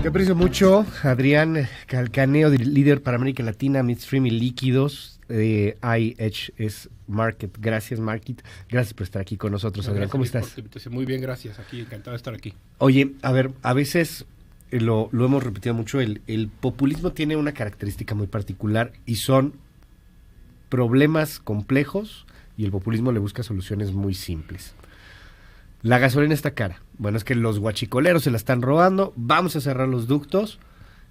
Te aprecio mucho, Adrián Calcaneo, líder para América Latina, Midstream y Líquidos de IHS Markit. Gracias, Markit. Gracias por estar aquí con nosotros, Adrián. ¿Cómo estás? Muy bien, gracias. Aquí, encantado de estar aquí. Oye, a ver, a veces lo hemos repetido mucho, el populismo tiene una característica muy particular y son problemas complejos y el populismo le busca soluciones muy simples. La gasolina está cara. Bueno, es que los guachicoleros se la están robando, vamos a cerrar los ductos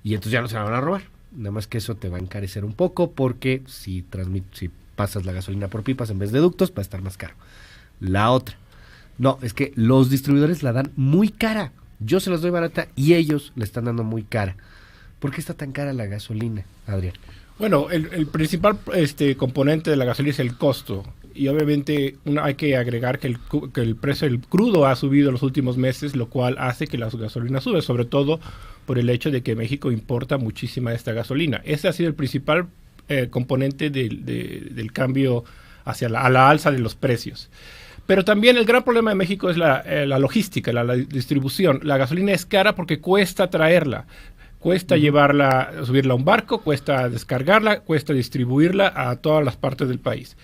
y entonces ya no se la van a robar. Nada más que eso te va a encarecer un poco porque si pasas la gasolina por pipas en vez de ductos va a estar más caro. La otra, no, es que los distribuidores la dan muy cara. Yo se las doy barata y ellos la están dando muy cara. ¿Por qué está tan cara la gasolina, Adrián? Bueno, el principal componente de la gasolina es el costo. Y obviamente hay que agregar que el precio del crudo ha subido en los últimos meses, lo cual hace que la gasolina sube, sobre todo por el hecho de que México importa muchísima de esta gasolina. Ese ha sido el principal componente del cambio a la alza de los precios. Pero también el gran problema de México es la logística, la distribución. La gasolina es cara porque cuesta traerla. Cuesta llevarla, subirla a un barco, cuesta descargarla, cuesta distribuirla a todas las partes del país.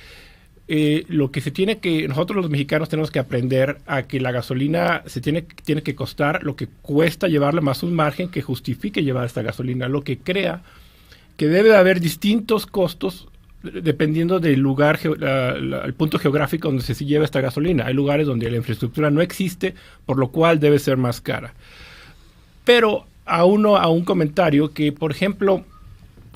Lo que nosotros los mexicanos tenemos que aprender a que la gasolina tiene que costar lo que cuesta llevarla más un margen que justifique llevar esta gasolina, lo que crea que debe haber distintos costos dependiendo del lugar, el punto geográfico donde se lleva esta gasolina. Hay lugares donde la infraestructura no existe, por lo cual debe ser más cara. Pero a un comentario que, por ejemplo,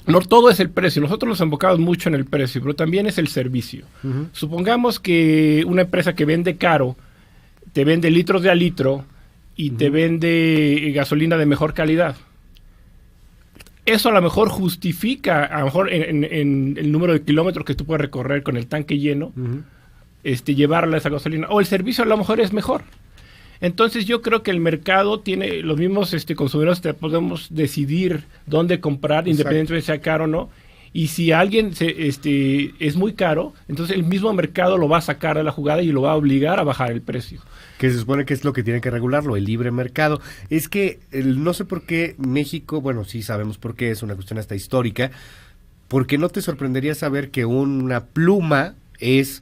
no todo es el precio. Nosotros nos enfocamos mucho en el precio, pero también es el servicio. Uh-huh. Supongamos que una empresa que vende caro te vende litros de a litro y te vende gasolina de mejor calidad. Eso a lo mejor justifica, a lo mejor en el número de kilómetros que tú puedes recorrer con el tanque lleno, llevarla a esa gasolina. O el servicio a lo mejor es mejor. Entonces yo creo que el mercado tiene los mismos consumidores, podemos decidir dónde comprar, exacto, independientemente de sea caro o no. Y si alguien es muy caro, entonces el mismo mercado lo va a sacar de la jugada y lo va a obligar a bajar el precio. Que se supone que es lo que tiene que regularlo, el libre mercado. Es que no sé por qué México, bueno, sí sabemos por qué, es una cuestión hasta histórica, porque no te sorprendería saber que una pluma es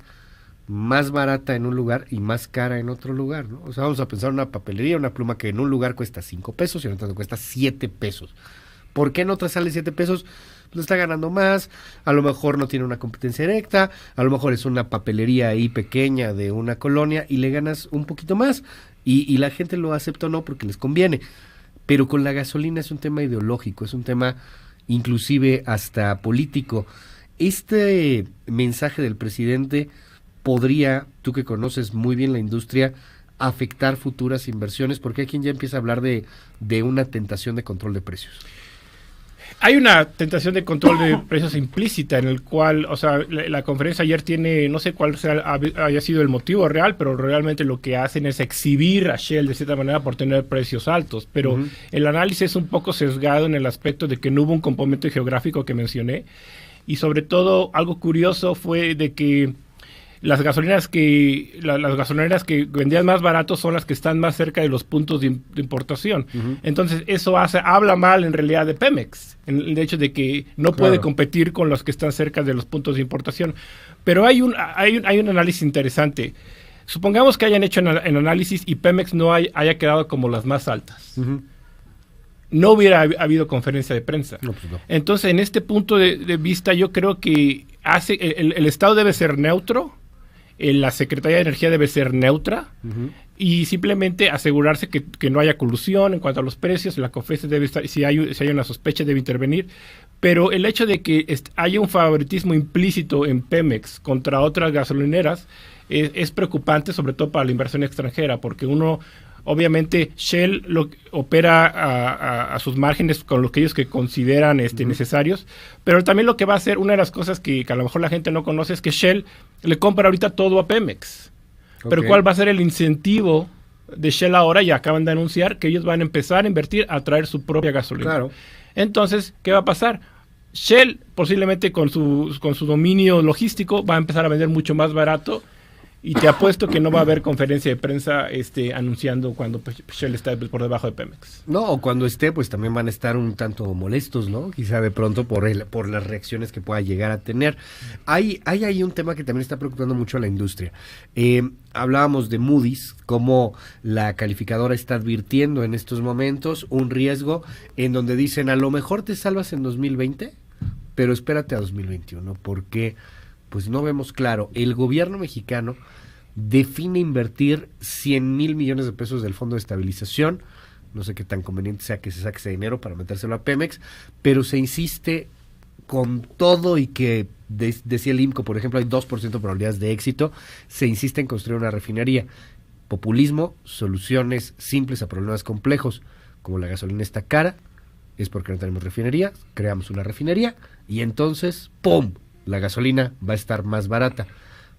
más barata en un lugar y más cara en otro lugar, ¿no? O sea, vamos a pensar una papelería, una pluma que en un lugar cuesta 5 pesos y en otro cuesta 7 pesos. ¿Por qué en otra sale 7 pesos? Lo está ganando más, a lo mejor no tiene una competencia directa, a lo mejor es una papelería ahí pequeña de una colonia y le ganas un poquito más y la gente lo acepta o no porque les conviene. Pero con la gasolina es un tema ideológico, es un tema inclusive hasta político. Este mensaje del presidente podría, tú que conoces muy bien la industria, afectar futuras inversiones, porque hay quien ya empieza a hablar de una tentación de control de precios. Hay una tentación de control de precios implícita en el cual, o sea, la conferencia ayer tiene, no sé cuál haya sido el motivo real, pero realmente lo que hacen es exhibir a Shell de cierta manera por tener precios altos, pero el análisis es un poco sesgado en el aspecto de que no hubo un componente geográfico que mencioné, y sobre todo algo curioso fue de que las gasolineras que vendían más barato son las que están más cerca de los puntos de importación. Entonces eso habla mal en realidad de Pemex, de hecho de que no puede competir con los que están cerca de los puntos de importación. Pero hay un análisis interesante. Supongamos que hayan hecho el análisis y Pemex no haya quedado como las más altas. No hubiera habido conferencia de prensa. No, pues no. Entonces, en este punto de vista, yo creo que el Estado debe ser neutro, la Secretaría de Energía debe ser neutra y simplemente asegurarse que no haya colusión en cuanto a los precios. La COFECE debe estar, si hay una sospecha, debe intervenir. Pero el hecho de que haya un favoritismo implícito en Pemex contra otras gasolineras es preocupante, sobre todo para la inversión extranjera, porque obviamente Shell opera a sus márgenes con lo que ellos consideran necesarios, pero también lo que va a hacer, una de las cosas que a lo mejor la gente no conoce, es que Shell le compra ahorita todo a Pemex. Pero ¿cuál va a ser el incentivo de Shell ahora? Y acaban de anunciar que ellos van a empezar a invertir a traer su propia gasolina. Claro. Entonces, ¿qué va a pasar? Shell posiblemente con su dominio logístico va a empezar a vender mucho más barato Y te apuesto que no va a haber conferencia de prensa anunciando cuando Shell está por debajo de Pemex. No, o cuando esté, pues también van a estar un tanto molestos, ¿no? Quizá de pronto por las reacciones que pueda llegar a tener. Hay ahí un tema que también está preocupando mucho a la industria. Hablábamos de Moody's, cómo la calificadora está advirtiendo en estos momentos un riesgo en donde dicen, a lo mejor te salvas en 2020, pero espérate a 2021, porque pues no vemos claro. El gobierno mexicano define invertir 100,000 millones de pesos del Fondo de Estabilización. No sé qué tan conveniente sea que se saque ese dinero para metérselo a Pemex, pero se insiste con todo y que, decía el IMCO, por ejemplo, hay 2% de probabilidades de éxito, se insiste en construir una refinería. Populismo, soluciones simples a problemas complejos. Como la gasolina está cara, es porque no tenemos refinería, creamos una refinería y entonces, ¡pum!, la gasolina va a estar más barata.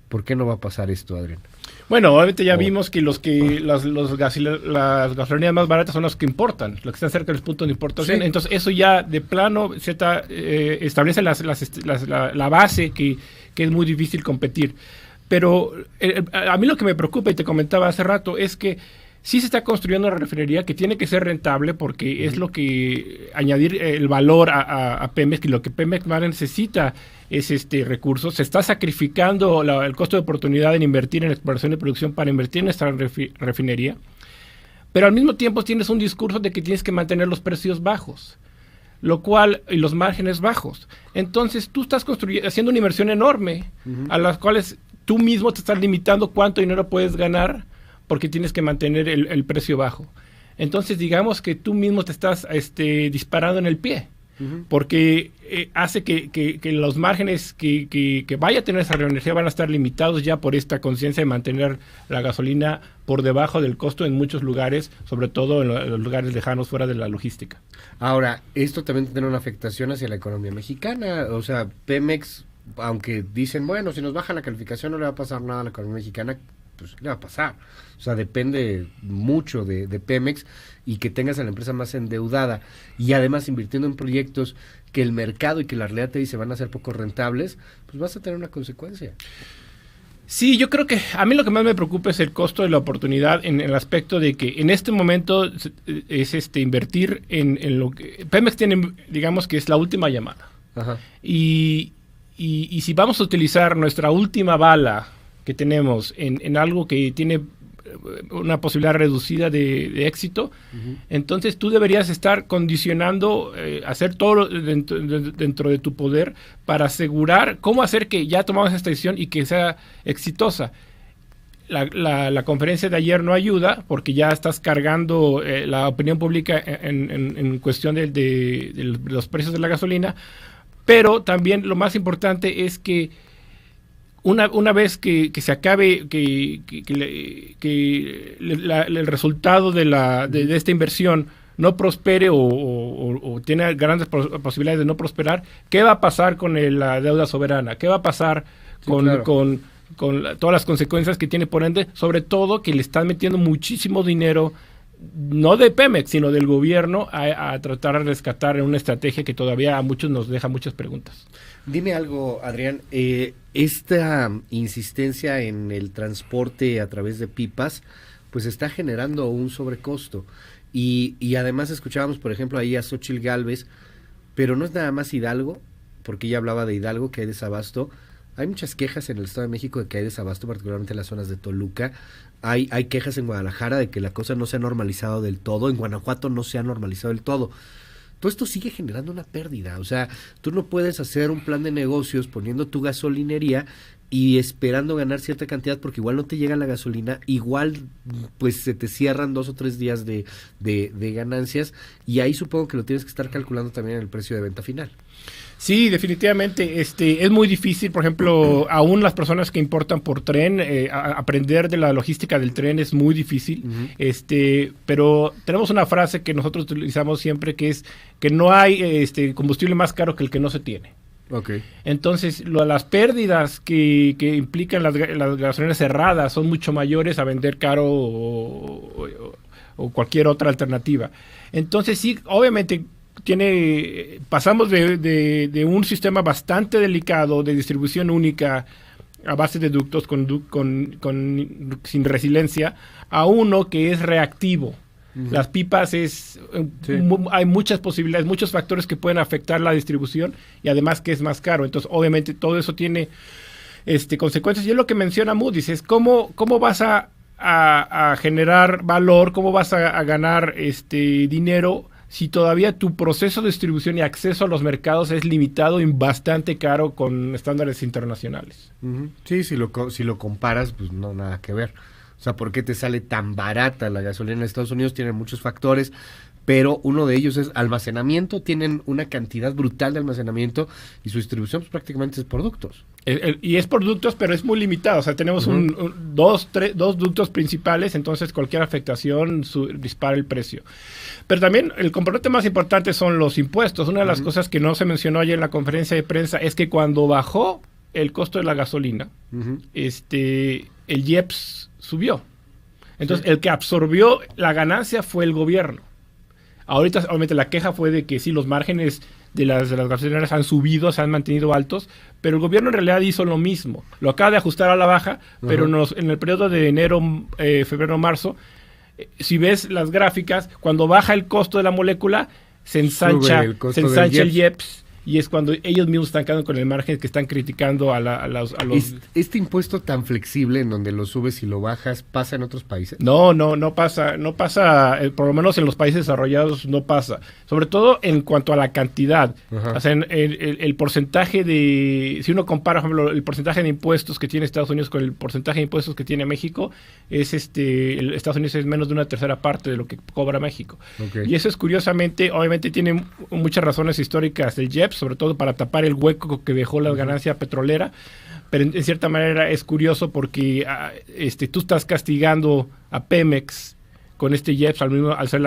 ¿Por qué no va a pasar esto, Adrián? Bueno, obviamente ya vimos que las gasolineras más baratas son las que importan, las que están cerca del punto de importación. Sí. Entonces eso ya de plano establece la base que es muy difícil competir. Pero a mí lo que me preocupa, y te comentaba hace rato, es que sí se está construyendo una refinería que tiene que ser rentable porque es lo que añadir el valor a Pemex, que lo que Pemex más necesita es recursos. Se está sacrificando el costo de oportunidad en invertir en exploración y producción para invertir en esta refinería, pero al mismo tiempo tienes un discurso de que tienes que mantener los precios bajos, lo cual, y los márgenes bajos. Entonces tú estás haciendo una inversión enorme, a las cuales tú mismo te estás limitando cuánto dinero puedes ganar porque tienes que mantener el precio bajo. Entonces digamos que tú mismo te estás disparando en el pie, porque hace que los márgenes que vaya a tener esa refinería van a estar limitados ya por esta conciencia de mantener la gasolina por debajo del costo en muchos lugares, sobre todo en los lugares lejanos fuera de la logística. Ahora, esto también tiene una afectación hacia la economía mexicana. O sea, Pemex, aunque dicen, bueno, si nos baja la calificación no le va a pasar nada a la economía mexicana, pues le va a pasar. O sea, depende mucho de Pemex, y que tengas a la empresa más endeudada y además invirtiendo en proyectos que el mercado y que la realidad te dice van a ser poco rentables, pues vas a tener una consecuencia. Sí, yo creo que a mí lo que más me preocupa es el costo de la oportunidad, en el aspecto de que en este momento es invertir en lo que Pemex tiene, digamos que es la última llamada. Ajá. Y si vamos a utilizar nuestra última bala que tenemos en algo que tiene una posibilidad reducida de éxito, entonces tú deberías estar condicionando, hacer todo dentro de tu poder para asegurar cómo hacer que ya tomamos esta decisión y que sea exitosa. La conferencia de ayer no ayuda porque ya estás cargando la opinión pública en cuestión de los precios de la gasolina, pero también lo más importante es que una vez que se acabe, el resultado de esta inversión no prospere o tiene grandes posibilidades de no prosperar, ¿qué va a pasar con la deuda soberana? ¿Qué va a pasar con todas las consecuencias que tiene por ende? Sobre todo que le están metiendo muchísimo dinero, no de Pemex, sino del gobierno, a tratar de rescatar en una estrategia que todavía a muchos nos deja muchas preguntas. Dime algo, Adrián, esta insistencia en el transporte a través de pipas, pues está generando un sobrecosto. Y además escuchábamos, por ejemplo, ahí a Xóchitl Gálvez, pero no es nada más Hidalgo, porque ella hablaba de Hidalgo, que hay desabasto. Hay muchas quejas en el Estado de México de que hay desabasto, particularmente en las zonas de Toluca. Hay quejas en Guadalajara de que la cosa no se ha normalizado del todo. En Guanajuato no se ha normalizado del todo. Todo esto sigue generando una pérdida. O sea, tú no puedes hacer un plan de negocios poniendo tu gasolinería y esperando ganar cierta cantidad, porque igual no te llega la gasolina, igual pues se te cierran 2 o 3 días de ganancias, y ahí supongo que lo tienes que estar calculando también en el precio de venta final. Sí, definitivamente. Es muy difícil, por ejemplo, aún las personas que importan por tren, aprender de la logística del tren es muy difícil. Pero tenemos una frase que nosotros utilizamos siempre, que es que no hay combustible más caro que el que no se tiene. Okay. Entonces, las pérdidas que implican las gasolineras cerradas son mucho mayores a vender caro o cualquier otra alternativa. Entonces, sí, obviamente pasamos de un sistema bastante delicado de distribución única a base de ductos sin resiliencia a uno que es reactivo. Las pipas hay muchas posibilidades, muchos factores que pueden afectar la distribución y además que es más caro. Entonces, obviamente, todo eso tiene consecuencias. Y es lo que menciona Moody's, es cómo vas a generar valor, cómo vas a ganar dinero si todavía tu proceso de distribución y acceso a los mercados es limitado y bastante caro con estándares internacionales. Sí, si lo comparas, pues no, nada que ver. O sea, ¿por qué te sale tan barata la gasolina en Estados Unidos? Tienen muchos factores, pero uno de ellos es almacenamiento. Tienen una cantidad brutal de almacenamiento y su distribución pues, prácticamente es por ductos. Y es por ductos, pero es muy limitado. O sea, tenemos dos ductos principales, entonces cualquier afectación dispara el precio. Pero también el componente más importante son los impuestos. Una de las cosas que no se mencionó ayer en la conferencia de prensa es que cuando bajó el costo de la gasolina, el IEPS subió. Entonces, el que absorbió la ganancia fue el gobierno. Ahorita, obviamente, la queja fue de que sí, los márgenes de las gasolineras han subido, se han mantenido altos, pero el gobierno en realidad hizo lo mismo. Lo acaba de ajustar a la baja, pero en el periodo de enero, febrero, marzo, si ves las gráficas, cuando baja el costo de la molécula, se ensancha el IEPS. Y es cuando ellos mismos están quedando con el margen que están criticando a los... ¿Este impuesto tan flexible en donde lo subes y lo bajas pasa en otros países? No pasa, por lo menos en los países desarrollados no pasa. Sobre todo en cuanto a la cantidad. O sea, el porcentaje si uno compara, por ejemplo, el porcentaje de impuestos que tiene Estados Unidos con el porcentaje de impuestos que tiene México, Estados Unidos es menos de una tercera parte de lo que cobra México. Okay. Y eso es curiosamente, obviamente tiene muchas razones históricas del IEPS, sobre todo para tapar el hueco que dejó la ganancia petrolera, pero en cierta manera es curioso porque tú estás castigando a Pemex con este IEPS al hacer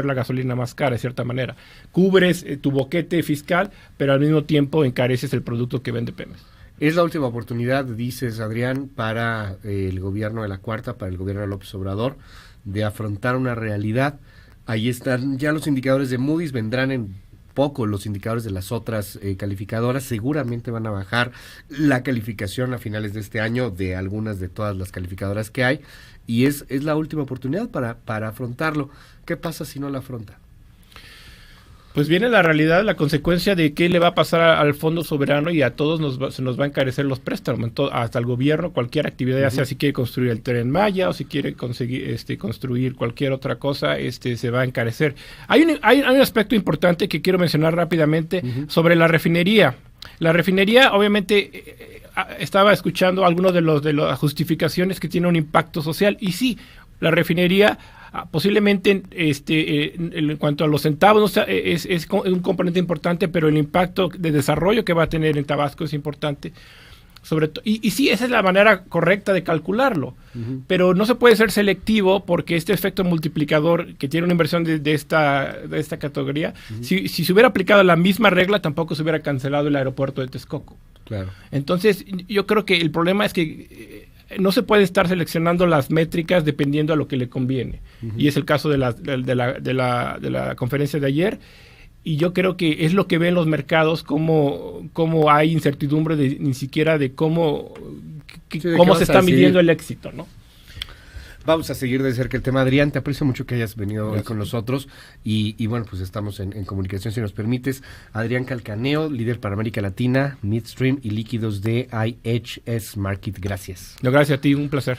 la gasolina más cara, de cierta manera. Cubres tu boquete fiscal, pero al mismo tiempo encareces el producto que vende Pemex. Es la última oportunidad, dices, Adrián, para el gobierno de la Cuarta, para el gobierno de López Obrador, de afrontar una realidad. Ahí están ya los indicadores de Moody's, vendrán en poco los indicadores de las otras calificadoras. Seguramente van a bajar la calificación a finales de este año de algunas de todas las calificadoras que hay, y es la última oportunidad para afrontarlo. ¿Qué pasa si no la afronta? Pues viene la realidad, la consecuencia de qué le va a pasar al Fondo Soberano, y a todos se nos va a encarecer los préstamos, hasta el gobierno, cualquier actividad, ya sea si quiere construir el Tren Maya o si quiere conseguir construir cualquier otra cosa, se va a encarecer. Hay un aspecto importante que quiero mencionar rápidamente sobre la refinería. La refinería, obviamente, estaba escuchando algunos de las justificaciones que tiene un impacto social, y sí, la refinería posiblemente en cuanto a los centavos es un componente importante, pero el impacto de desarrollo que va a tener en Tabasco es importante, sobre todo, y sí, esa es la manera correcta de calcularlo, pero no se puede ser selectivo, porque este efecto multiplicador que tiene una inversión de esta categoría, si se hubiera aplicado la misma regla, tampoco se hubiera cancelado el aeropuerto de Texcoco. Claro. Entonces, yo creo que el problema es que no se puede estar seleccionando las métricas dependiendo a lo que le conviene. Y es el caso de la conferencia de ayer. Y yo creo que es lo que ven los mercados, cómo hay incertidumbre ni siquiera de cómo se está midiendo el éxito, ¿no? Vamos a seguir de cerca el tema. Adrián, te aprecio mucho que hayas venido hoy con nosotros y bueno, pues estamos en comunicación, si nos permites. Adrián Calcaneo, líder para América Latina, Midstream y líquidos de IHS Markit. Gracias. No, gracias a ti, un placer.